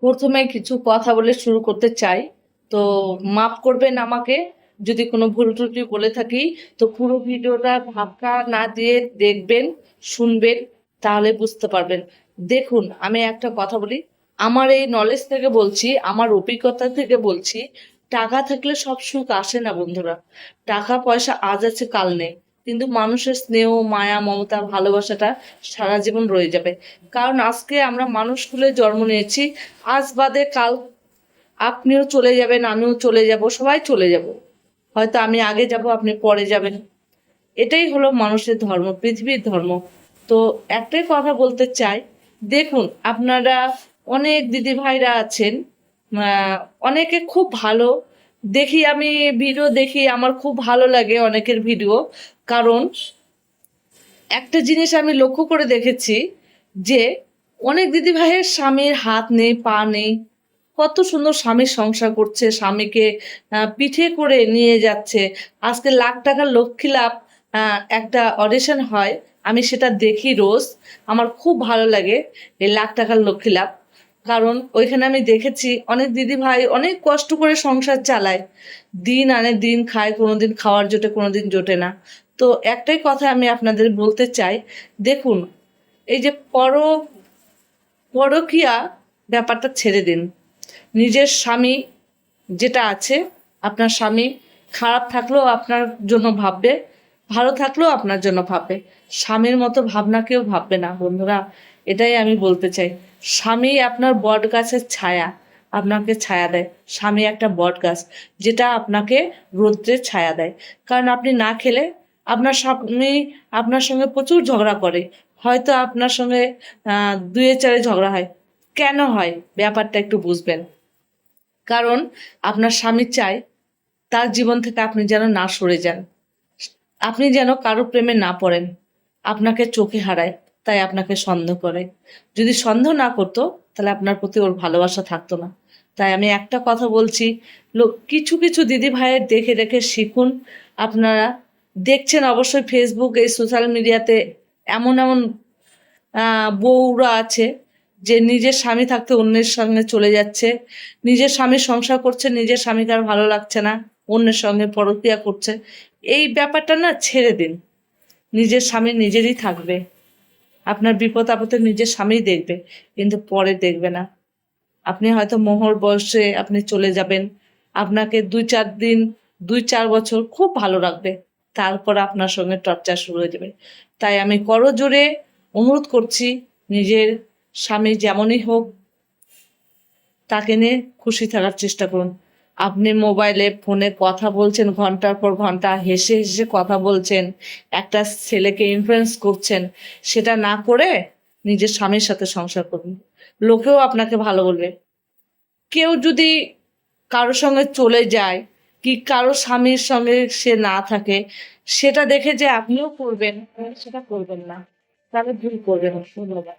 প্রথমে কিছু কথা বলে শুরু করতে চাই। তো মাফ করবেন আমাকে যদি কোনো ভুল ত্রুটি বলে থাকি। তো পুরো ভিডিওটা ধাক্কা না দিয়ে দেখবেন, শুনবেন, তাহলে বুঝতে পারবেন। দেখুন, আমি একটা কথা বলি, আমার এই নলেজ থেকে বলছি, আমার অভিজ্ঞতা থেকে বলছি, টাকা থাকলে সব সুখ আসে না বন্ধুরা। টাকা পয়সা আজ আছে কাল নেই, কিন্তু মানুষের স্নেহ, মায়া, মমতা, ভালোবাসাটা সারা জীবন রয়ে যাবে। কারণ আজকে আমরা মানুষ কুলে জন্ম নিয়েছি, আজ বাদে কাল আপনিও চলে যাবেন, আমিও চলে যাব, সবাই চলে যাব। হয়তো আমি আগে যাব, আপনি পরে যাবেন। এটাই হলো মানুষের ধর্ম, পৃথিবীর ধর্ম। তো একটাই কথা বলতে চাই, দেখুন আপনারা অনেক দিদি ভাইরা আছেন, অনেকে খুব ভালো দেখি, আমি ভিডিও দেখি, আমার খুব ভালো লাগে অনেকের ভিডিও। কারণ একটা জিনিস আমি লক্ষ্য করে দেখেছি যে অনেক দিদি ভাইয়ের স্বামীর হাত নেই, পা নেই, কত সুন্দর স্বামীর সংসার করছে, স্বামীকে পিঠে করে নিয়ে যাচ্ছে। আজকে লাখ টাকার লক্ষ্মী লাভ একটা অডিশন হয়, আমি সেটা দেখি রোজ। আমার খুব ভালো লাগে এই লাখ টাকার লক্ষ্মী লাভ। কারণ ওইখানে আমি দেখেছি অনেক দিদি ভাই অনেক কষ্ট করে সংসার চালায়, দিন আনে দিন খায়, কোনোদিন খাওয়ার জোটে, কোনোদিন জোটে না। তো একটাই কথা আমি আপনাদের বলতে চাই, দেখুন, এই যে পরকীয়া ব্যাপারটা ছেড়ে দিন। নিজের স্বামী যেটা আছে, আপনার স্বামী খারাপ থাকলেও আপনার জন্য ভাববে, ভালো থাকলেও আপনার জন্য ভাববে। স্বামীর মতো ভাবনা কেউ ভাববে না বন্ধুরা, এটাই আমি বলতে চাই। স্বামী আপনার বট গাছের ছায়া, আপনাকে ছায়া দেয়। স্বামী একটা বট গাছ, যেটা আপনাকে রৌদ্রের ছায়া দেয়। কারণ আপনি না খেলে আপনার স্বামী আপনার সঙ্গে প্রচুর ঝগড়া করে, হয়তো আপনার সঙ্গে দুয়ে চারে ঝগড়া হয়। কেন হয় ব্যাপারটা একটু বুঝবেন। কারণ আপনার স্বামী চায় তার জীবন থেকে আপনি যেন না সরে যান, আপনি যেন কারো প্রেমে না পড়েন, আপনাকে চোখে হারায়, তাই আপনাকে সন্দেহ করে। যদি সন্দেহ না করতো তাহলে আপনার প্রতি ওর ভালোবাসা থাকতো না। তাই আমি একটা কথা বলছি, কিছু কিছু দিদি ভাইয়ের দেখে দেখে শিখুন। আপনারা দেখছেন অবশ্যই ফেসবুক, এই সোশ্যাল মিডিয়াতে এমন এমন বউরা আছে যে নিজের স্বামী থাকতে অন্যের সঙ্গে চলে যাচ্ছে, নিজের স্বামীর সংসার করছে, নিজের স্বামীকে আর ভালো লাগছে না, অন্যের সঙ্গে পরক্রিয়া করছে। এই ব্যাপারটা না ছেড়ে দিন। নিজের স্বামী নিজেরই থাকবে, আপনার বিপদ আপদে নিজের স্বামীই দেখবে, কিন্তু পরে দেখবে না। আপনি হয়তো মোহর বয়সে আপনি চলে যাবেন, আপনাকে 2-4 দিন, 2-4 বছর খুব ভালো রাখবে, তারপর আপনার সঙ্গে টর্চার শুরু হয়ে যাবে। তাই আমি করজোরে অনুরোধ করছি, নিজের স্বামী যেমনই হোক তাকে নিয়ে খুশি থাকার চেষ্টা করুন। আপনি মোবাইলে ফোনে কথা বলছেন, ঘন্টার পর ঘন্টা হেসে হেসে কথা বলছেন, একটা ছেলেকে ইনফ্লুয়েন্স করছেন, সেটা না করে নিজের স্বামীর সাথে সংসার করুন। লোকেও আপনাকে ভালো বলবে। কেউ যদি কারোর সঙ্গে চলে যায়, কি কারো স্বামীর সঙ্গে সে না থাকে, সেটা দেখে যে আপনিও করবেন, সেটা করবেন না, তাহলে ভুল করবেন। ধন্যবাদ।